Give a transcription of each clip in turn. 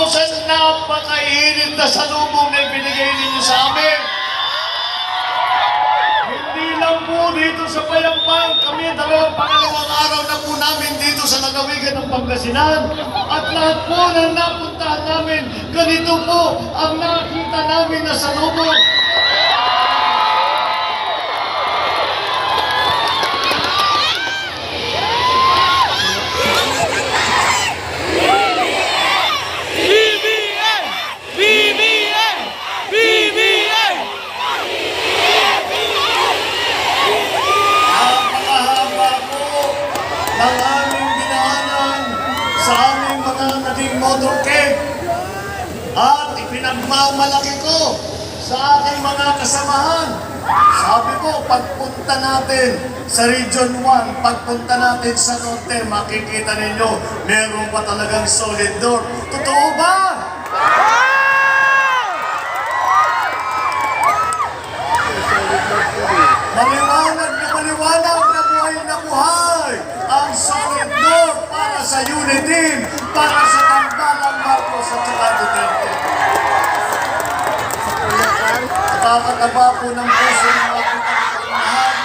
sa napakainit na salubong na ibinigay ninyo sa amin. Hindi lang po dito sa Bayambang, kami pangalawang araw na po namin dito sa lalawigan ng Pangasinan. At lahat po ng napuntahan namin, ganito po ang nakita namin na salubong. Ang aming dinaanan sa aming mga naging motorcade at ipinagmamalaki ko sa aking mga kasamahan. Sabi ko, pagpunta natin sa Region 1, pagpunta natin sa Norte, makikita ninyo, meron pa talagang solid door. Totoo ba? Maliwanag na buhay ang solid door para sa Uniteam, para sa Tambalang Marcos at saka Duterte. Nakakataba po ng puso ng mga lahat.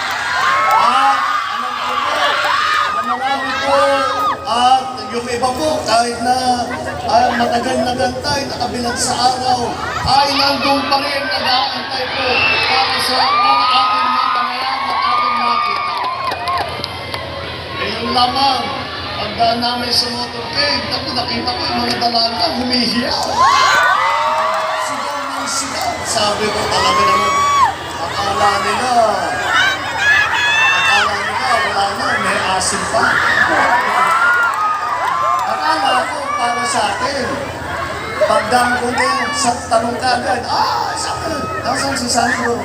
At alam ko po, na marami po, at yung iba po, kahit na matagal na gantay, nakabilang sa araw, ay nandun pa rin nag-aantay po para sa mga ating mga pangayam at ating makita. Ngayon lamang, pagdaan namin sa motorcade, nakita ko yung mga dalaga, humihiyaw. Sigaw ng sigaw. Sabi ko talaga naman, akala nila, wala na, may asin pa. Akala ko para sa akin. Pagdaan ko din, sa tanong ka agad, sabi, nasaan si Sandro?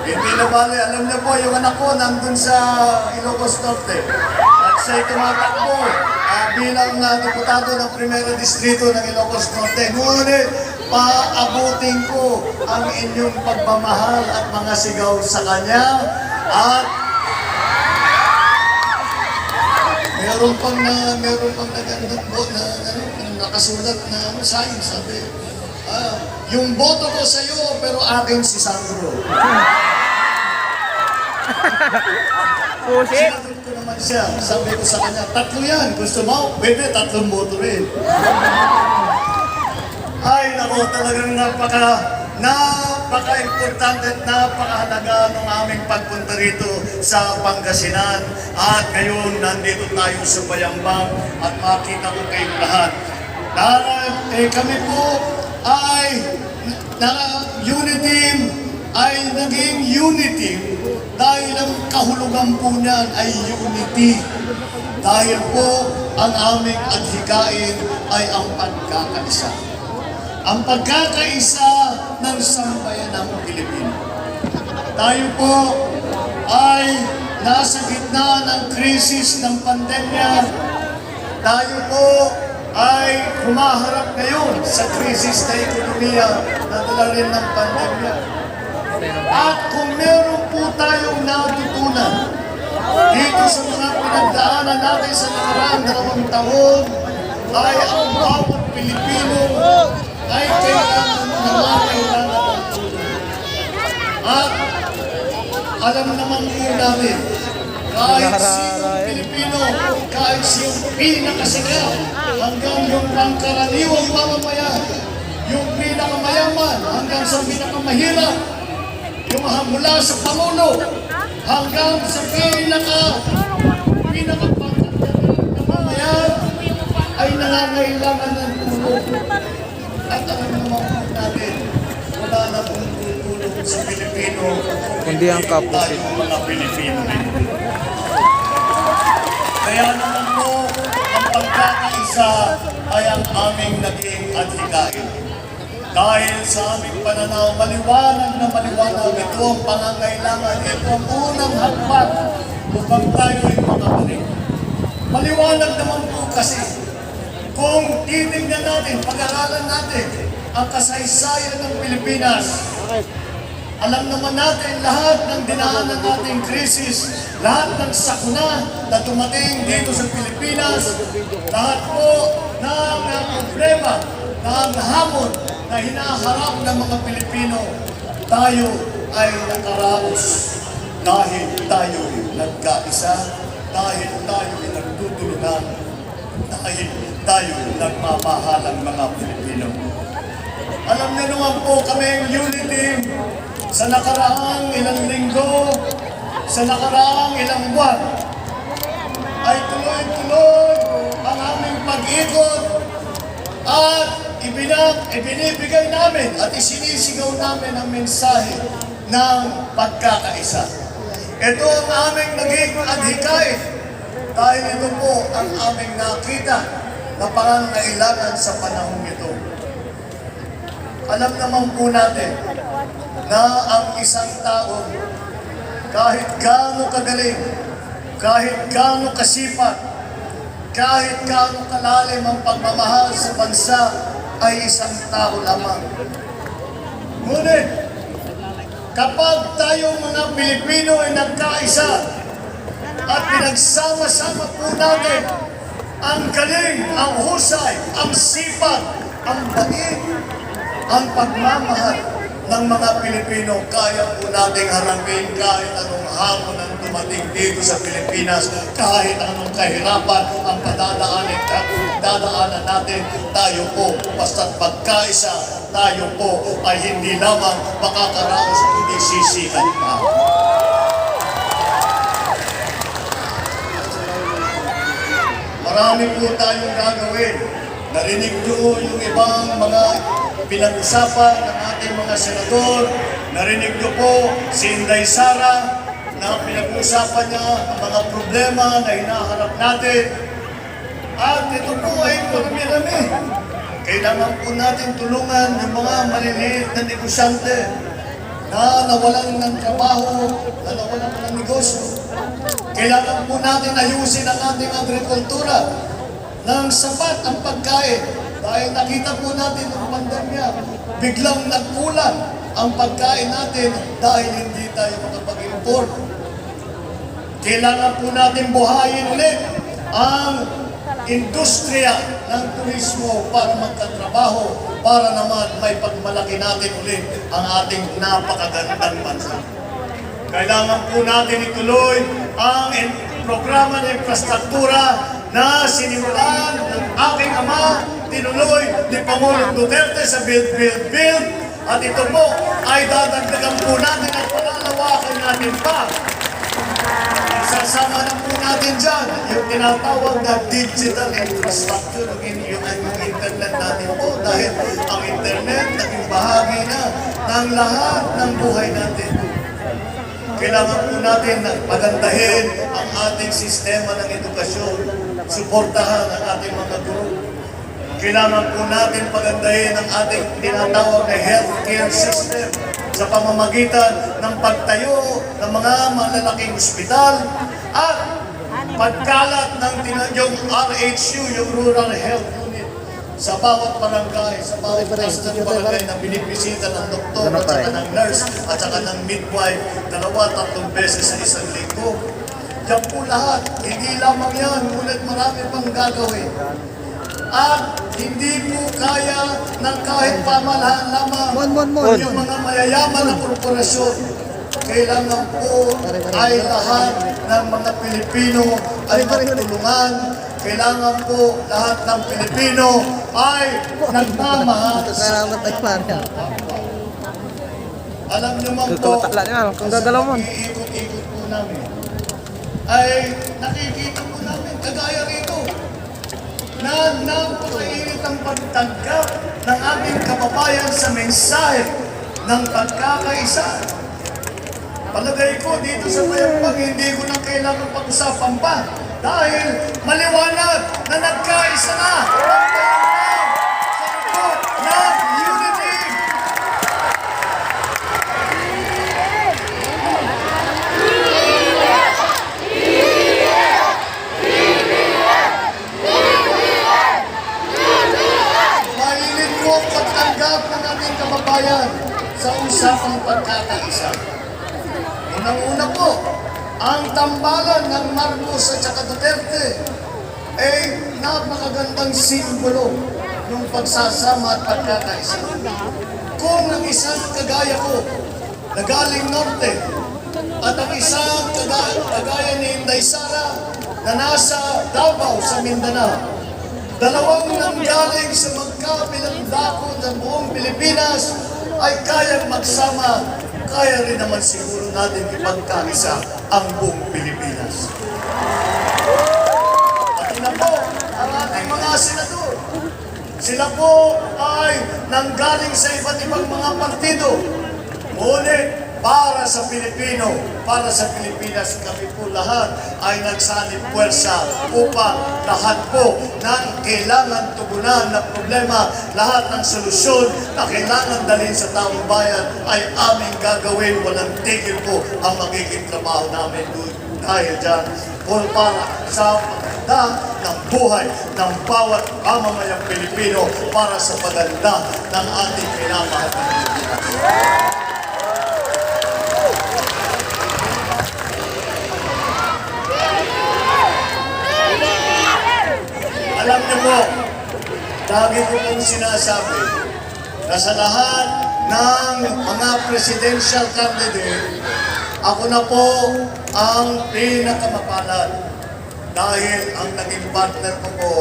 Hindi na bali, alam niyo po, yung anak ko nandun sa Ilocos Norte. At siya'y tumatakbo bilang diputado ng Primera Distrito ng Ilocos Norte. Ngunit, paabutin ko ang inyong pagmamahal at mga sigaw sa kanya. At meron pang nagandang po na nakasulat na sign, sabi, yung boto ko sa iyo, pero akin si Sandro. Sinagot ko naman siya. Sabi ko sa kanya, 3 yan. Gusto mo? Pwede, 3 boto rin. Ay, naku, talagang napaka-importante at napakahalaga ng aming pagpunta rito sa Pangasinan. At ngayon, nandito tayo sa Bayambang at makita ko kayong lahat. Kami po ay Uniteam ay naging Uniteam dahil ang kahulugan po niyan ay unity. Dahil po ang aming adhikain ay ang pagkakaisa. Ang pagkakaisa ng sambayanang Pilipino. Tayo po ay nasa gitna ng krisis ng pandemya. Tayo po ay humaharap ngayon sa krisis na ekonomiya na dala rin ng pandemya. At kung meron po tayong natutunan dito sa mga pinagdaanan natin sa nakaraang 2 taon, ay ang bawat Pilipino ay kailangan ng tulong. At alam naman po namin, kahit siyong Pilipino, kahit siyong pinakasikat, hanggang yung pangkaraniwang mamamayan, yung pinakamayaman, hanggang sa pinakamahirap, yung mula sa Pangulo, hanggang sa pinakapangkaraniwang mamamayan, ay nangangailangan ng tulong. At alam naman po natin, wala na pong tulong sa Pilipino, kundi ang kapwa mga Pilipino. Kaya naman po, ang pagkakaisa ay ang aming naging adhikain. Dahil sa aming pananaw, maliwanag na maliwanag, ito ang pangangailangan, ito ang unang hakbang upang tayo ay makabalik. Maliwanag naman po kasi, kung titignan natin, pag-aralan natin ang kasaysayan ng Pilipinas, Alam naman natin lahat ng dinaanan nating krisis, lahat ng sakuna na dumating dito sa Pilipinas, lahat po ng problema, ng hamon na hinaharap ng mga Pilipino, tayo ay nakaraos dahil tayo nagkaisa, dahil tayo ay nagtutulungan, dahil tayo nagmamahalang mga Pilipino. Alam niyo naman po kaming unity sa nakaraang ilang linggo, sa nakaraang ilang buwan, ay tuloy-tuloy ang aming pag-ikot at ibinibigay namin at isinisigaw namin ang mensahe ng pagkakaisa. Ito ang aming naging adhikain dahil ito po ang aming nakita na pangangailangan sa panahong ito. Alam naman po natin na ang isang tao, kahit gaano kagaling, kahit gaano kasipag, kahit gaano kalalim ang pagmamahal sa bansa, ay isang tao lamang. Ngunit, kapag tayong mga Pilipino ay nagkaisa at pinagsama-sama po natin ang galing, ang husay, ang sipag, ang bait, ang pagmamahal ng mga Pilipino, kaya po nating harapin kahit anong hamon ang dumating dito sa Pilipinas, kahit anong kahirapan ang dadaanan natin, tayo po, basta't pagkaisa, tayo po ay hindi lamang makakaraos, kundi sisikat pa. Marami po tayong gagawin. Narinig nyo yung ibang mga pinag-usapan ng ating mga senador. Narinig nyo po si Inday Sara na pinag-usapan niya ang mga problema na hinaharap natin. At ito po ay marami-rami. Kailangan po natin tulungan yung mga maliliit na negosyante na nawalan ng trabaho, na nawalan ng negosyo. Kailangan po natin ayusin ang ating agrikultura ng sapat ang pagkain. Dahil nakita po natin ang pandemya, biglang nagkulang ang pagkain natin dahil hindi tayo makapag-import. Kailangan po natin buhayin ulit ang industriya ng turismo para magkatrabaho, para naman may pagmalaki natin ulit ang ating napakagandang bansa. Kailangan po natin ituloy ang programa ng infrastruktura na sinimulan ng aking ama, tinuloy ni Pangulong Duterte sa Build, Build, Build. At ito po ay dadagdagan po natin at palalawakan natin pa. Isasama na po natin dyan yung tinatawag na digital infrastructure, yung internet natin po. Dahil ang internet naging bahagi na ng lahat ng buhay natin. Kailangan po natin pagandahin ang ating sistema ng edukasyon, suportahan ang ating mga guro. Kailangan po natin pagandahin ang ating tinatawag na healthcare system sa pamamagitan ng pagtayo ng mga malalaking ospital at pagkalat ng yung RHU, yung Rural Health Unit, sa bawat barangay, sa bawat cluster ng barangay na binibisita ng doktor at saka ng nurse at saka ng midwife 2-3 beses sa isang linggo. Yan po lahat, hindi lamang yan, ngunit marami pang gagawin. At hindi po kaya ng kahit pamahalaan lamang yung mga mayayaman na korporasyon. Kailangan po ay lahat ng mga Pilipino ay magtulungan. Kailangan po lahat ng Pilipino ay nagmamahal. Salamat ay parang. Alam niyo man po, kung gagalaw mo. iikot-ikot po namin, ay nakikita po namin, kagaya rito, na napakainit ang pagtanggap ng ating kababayan sa mensahe ng pagkakaisa. Palagay ko dito sa Mayambang, hindi ko na kailangan pag-usapan pa dahil maliwanag na nagkaisa na ang Mayambang sa likod ng unity. Mainit po ang pagtanggap ng ating kababayan sa usapang pagkakaisa. pagkakaisa. Unang-una po, ang tambalan ng Marcos at saka Duterte ay napakagandang simbolo ng pagsasama at pagkakaisa. Kung ang isang kagaya ko na galing Norte at ang isang kagaya ni Inday Sara na nasa Davao sa Mindanao, dalawang nanggaling sa magkabilang dako ng buong Pilipinas ay kayang magsama, kaya rin naman siguro natin ipagkaisa ang buong Pilipinas. At ina po, ang ating mga senador, sila po ay nanggaling sa iba't ibang mga partido. Ngunit, para sa Pilipino, para sa Pilipinas, kami po lahat ay nagsanib puwersa upang lahat po ng kailangan tugunan na problema, lahat ng solusyon na kailangan dalhin sa taong bayan ay aming gagawin. Walang tigil po ang magiging trabaho namin dahil dyan para sa paganda ng buhay ng bawat mamamayang Pilipino para sa paganda ng ating pinamahal na Pilipinas. Alam niyo po, lagi ko pong sinasabi na sa lahat ng mga presidential candidate, ako na po ang pinakamapalad dahil ang naging partner ko po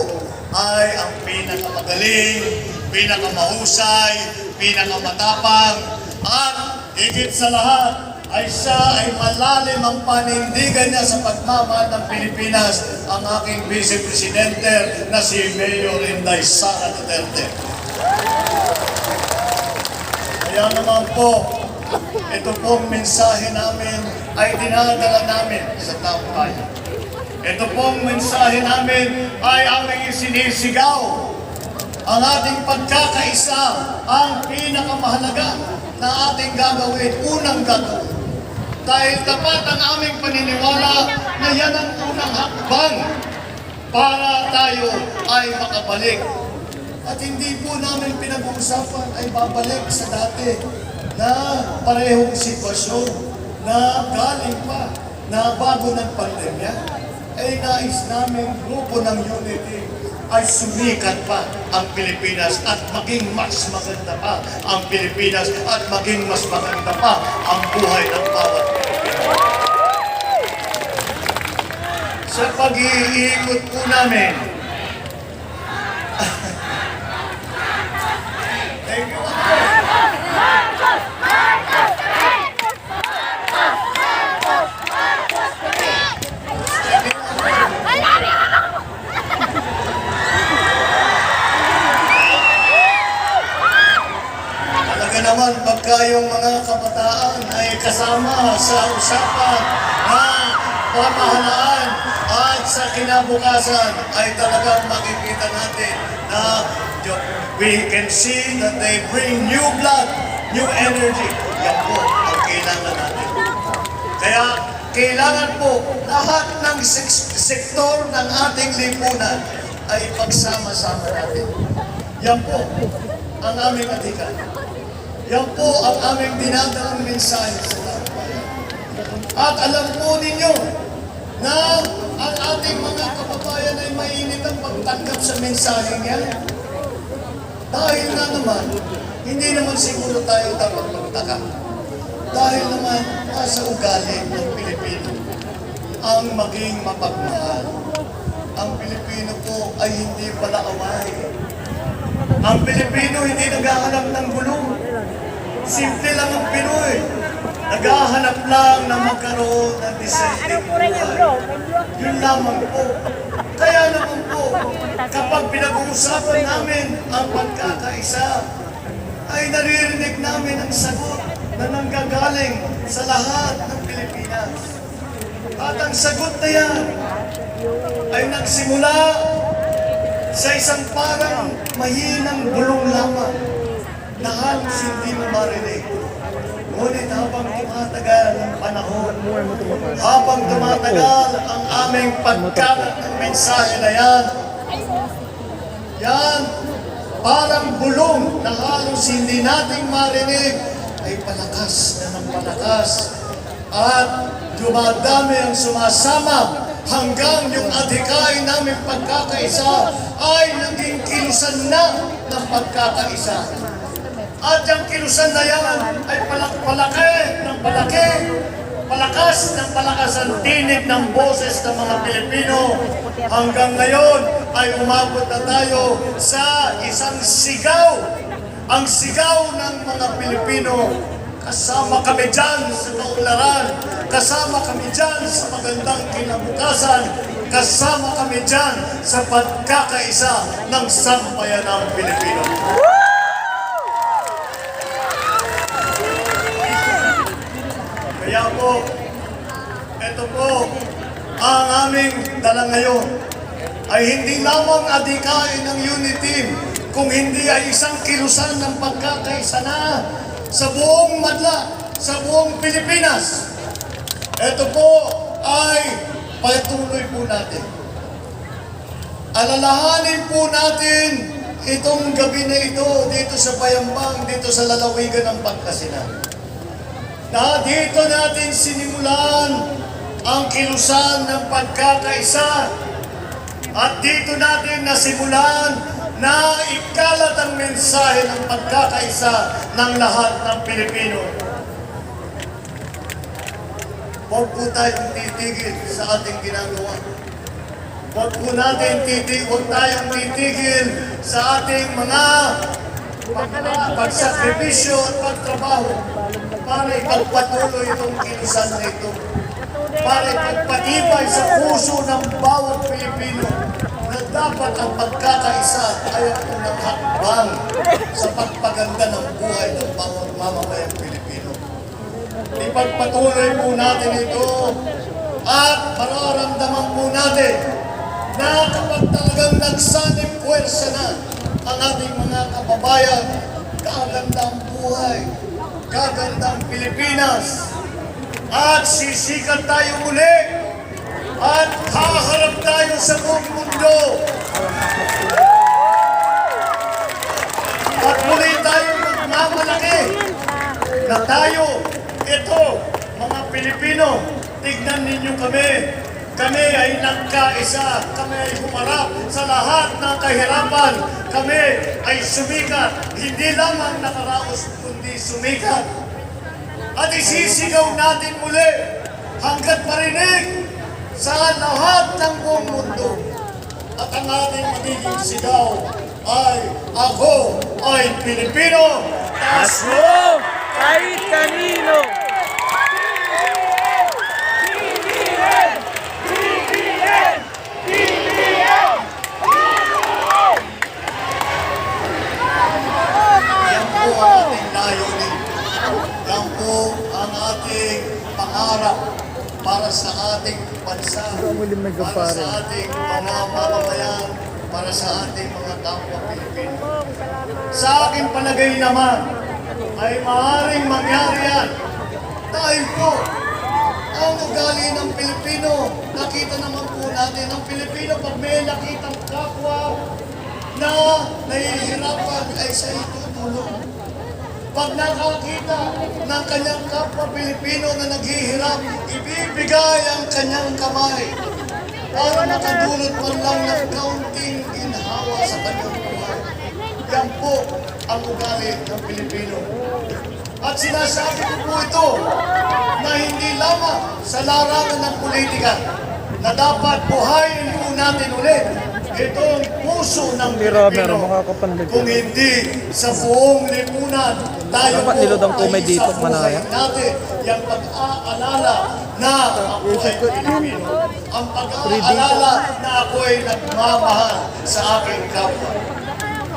ay ang pinakamagaling, pinakamahusay, pinakamatapang, at higit sa lahat, ay siya ay malalim ang panindigan niya sa pagmamahal ng Pilipinas, ang aking Vice Presidente na si Mayor Inday Sara Duterte. Kaya naman po, ito pong mensahe namin ay dinadala namin sa taong bayan. Ito pong mensahe namin ay aming isinisigaw. Ang ating pagkakaisa ang pinakamahalaga na ating gagawin, unang gagawin. Dahil tapat ang aming paniniwala na yan ang unang hakbang para tayo ay makabalik. At hindi po namin pinag-uusapan ay babalik sa dati na parehong sitwasyon na galing pa na bago ng pandemya. Ay nais namin grupo ng Unity ay sumikat pa ang Pilipinas at maging mas maganda pa ang Pilipinas at maging mas maganda pa ang buhay ng bawat Pilipino. Sa pag-iikot po namin, thank you. Naman pagka yung mga kabataan ay kasama sa usapan ng pamahalaan at sa kinabukasan ay talagang makikita natin na we can see that they bring new blood, new energy. Yan po ang kailangan natin. Kaya kailangan po lahat ng sektor ng ating lipunan ay pagsama-sama natin. Yan po ang aming adhikan. Yan po ang aming dinadalang mensahe sa taong bayan. At alam po ninyo na ang ating mga kababayan ay mainit ang pagtanggap sa mensahe niya. Dahil na naman, hindi naman siguro tayo dapat magtaka. Dahil naman, nasa ugali ng Pilipino ang maging mapagmahal. Ang Pilipino po ay hindi pala away. Ang Pilipino hindi naghahanap ng gulo. Simple lang ang Pinoy. Naghahanap lang na magkaroon ng dissenting buhay. Yun lamang po. Kaya naman po, kapag pinag-uusapan namin ang pagkakaisa, ay naririnig namin ang sagot na nanggagaling sa lahat ng Pilipinas. At ang sagot na yan ay nagsimula sa isang parang mahinang bulong lamang na halos hindi mo marinig. Ngunit habang tumatagal ang panahon, habang tumatagal ang aming pagkalat ng mensahe na yan, parang bulong na halos hindi natin marinig, ay palakas na ng palakas. At dumadami ang sumasama hanggang yung adhikain namin pagkakaisa ay naging kilusan na ng pagkakaisa. At yung kilusan na yan ay palakas ng palakas ang tinig ng boses ng mga Pilipino. Hanggang ngayon ay umabot na tayo sa isang sigaw. Ang sigaw ng mga Pilipino. Kasama kami dyan sa kaunlaran. Kasama kami dyan sa magandang kinabukasan. Kasama kami dyan sa pagkakaisa ng sambayanang Pilipino. Kaya po, ito po ang aming dala ngayon ay hindi lamang adhikain ng unity, kung hindi ay isang kilusan ng pagkakaisa na sa buong madla, sa buong Pilipinas. Ito po ay patuloy po natin. Alalahanin po natin itong gabi na ito dito sa Bayambang, dito sa lalawigan ng Pangasinan. Na dito natin sinimulan ang kilusan ng pagkakaisa at dito natin nasimulan na ikalat ang mensahe ng pagkakaisa ng lahat ng Pilipino. Huwag po tayong titigil sa ating ginagawa. Huwag tayong titigil sa ating mga pagsakripisyo at pagtrabaho para ipagpatuloy itong kilusan na ito. Para ipagpatibay sa puso ng bawat Pilipino na dapat ang pagkakaisa ay ang unang hakbang sa pagpaganda ng buhay ng bawat mamamayang Pilipino. Ipagpatuloy po natin ito at mararamdaman po natin na kapag talagang nagsanib puwersa na ang ating mga kababayan, gaganda ang buhay, gaganda ang Pilipinas, at sisikat tayo muli at haharap tayo sa buong mundo. At muli tayo magmamalaki na tayo, ito, mga Pilipino, tignan ninyo kami. Kami ay nagkaisa, kami ay humarap sa lahat ng kahirapan. Kami ay sumikat, hindi lamang nakaraos, kundi sumikat. At isisigaw natin muli hanggat marinig sa lahat ng buong mundo. At ang ating magiging sigaw ay, ako ay Pilipino, taas mo Kahit kanino! Yan po ang ating layunin. Yan po ang ating pangarap para sa ating bansa, para sa ating mga mamamayan, para sa ating mga kapwa Pilipino. Sa aking palagay naman, ay maaaring mangyari yan. Dahil po, ang ugali ng Pilipino, nakita naman po natin, ang Pilipino pag may nakitang kapwa na nahihirapan ay sa itutulong. Pag nakakita ng kanyang kapwa Pilipino na naghihirap, ibibigay ang kanyang kamay para makadulot man lang ng kaunting ginhawa sa kanyang buhay. Yan po ang ugali ng Pilipino. At sinasabi ko po ito na hindi lamang sa larangan ng politika na dapat buhayin po natin ulit itong puso ng Pilipino. Kung hindi sa buong lipunan, tayo dapat po nilodang kumay ay dito, sa manaya. buhay natin yung pag-aalala na ako ay Pilipino. Ang pag-aalala na ako ay nagmamahal sa aking kapwa.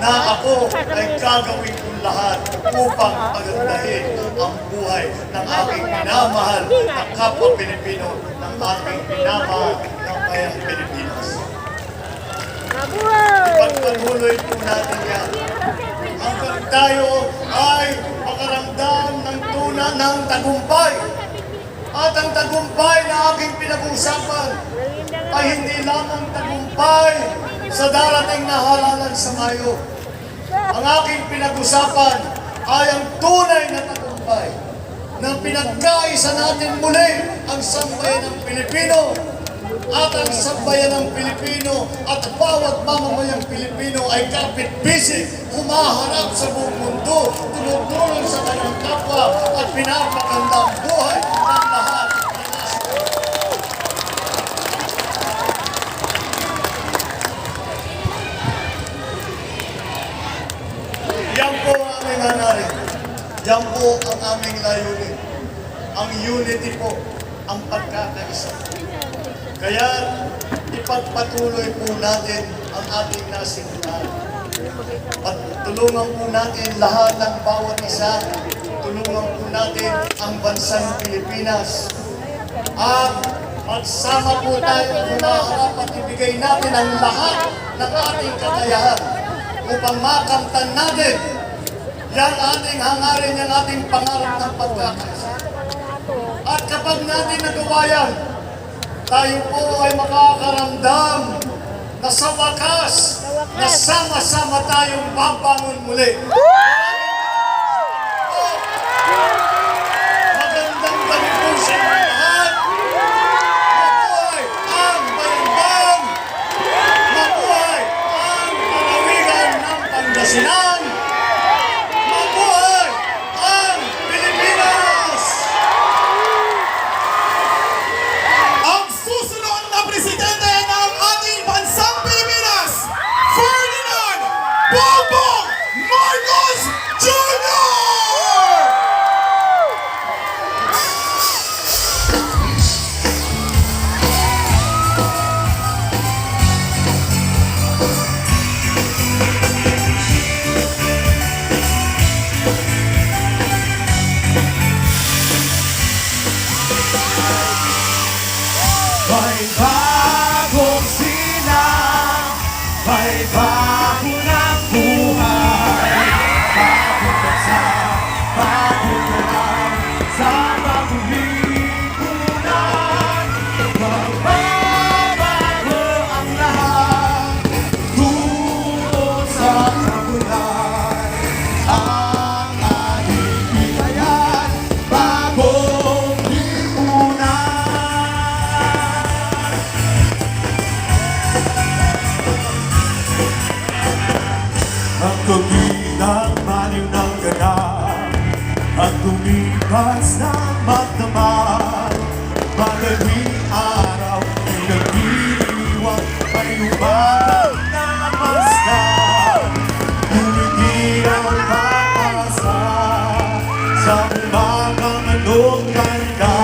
Na ako ay gagawin kong lahat upang pagandahin ang buhay ng aking minamahal na kapwa Pilipino, ng aking minamahal ng bayang Pilipinas. Ipagpatuloy po natin yan. Hanggang tayo ay makaramdam ng tuna ng tagumpay. At ang tagumpay na aking pinag-uusapan ay hindi lamang tagumpay sa darating na halalan sa Mayo. Ang aking pinag-usapan ay ang tunay na tagumpay na pinagkaisa natin muli ang sambayan ng Pilipino at ang sambayan ng Pilipino at bawat mamamayang Pilipino ay kapit-bisig, humaharap sa buong mundo, tumutulong sa kanyang kapwa at pinapaganda ang buhay ng lahat ng nasa. Yan po ang aming hangarin. Yan po ang aming layunin. Ang unity po, ang pagkakaisa. Kaya ipagpatuloy po natin ang ating nasimulahan. Tulungan po natin lahat ng bawat isa. Tulungan po natin ang bansang Pilipinas. At magsama po tayo humaharap at ibigay natin ang lahat ng ating kakayahan upang makamtan natin yang ating hangarin, yang ating pangarap ng pagkakaisa. At kapag natin nagawa yan, tayo po ay makakaramdam na sa wakas, na sama-sama tayong babangon muli. Magandang gabi po sa inyo lahat. Mabuhay ang bayambang. Mabuhay ang panawigan ng Pangasinan. Mabuhay ang Pilipinas. Ang susunod na presidente ng ating bansang Pilipinas, Ferdinand Bongbong Marcos Jr. May bagong silang, may bago ng buhay. Bagong bansa, bagong lahat, sa bagong lipunan. Magbabago ang lahat, tungo sa kabulay. Ang ating bitayan, bagong lipunan. Ang kabilang maliw ng ganap at tumipas ng magdamag. Madaling araw ay nagdiriwang, may umagang namasdan. Ngunit di ang pag-asa sa umagang anong ganda.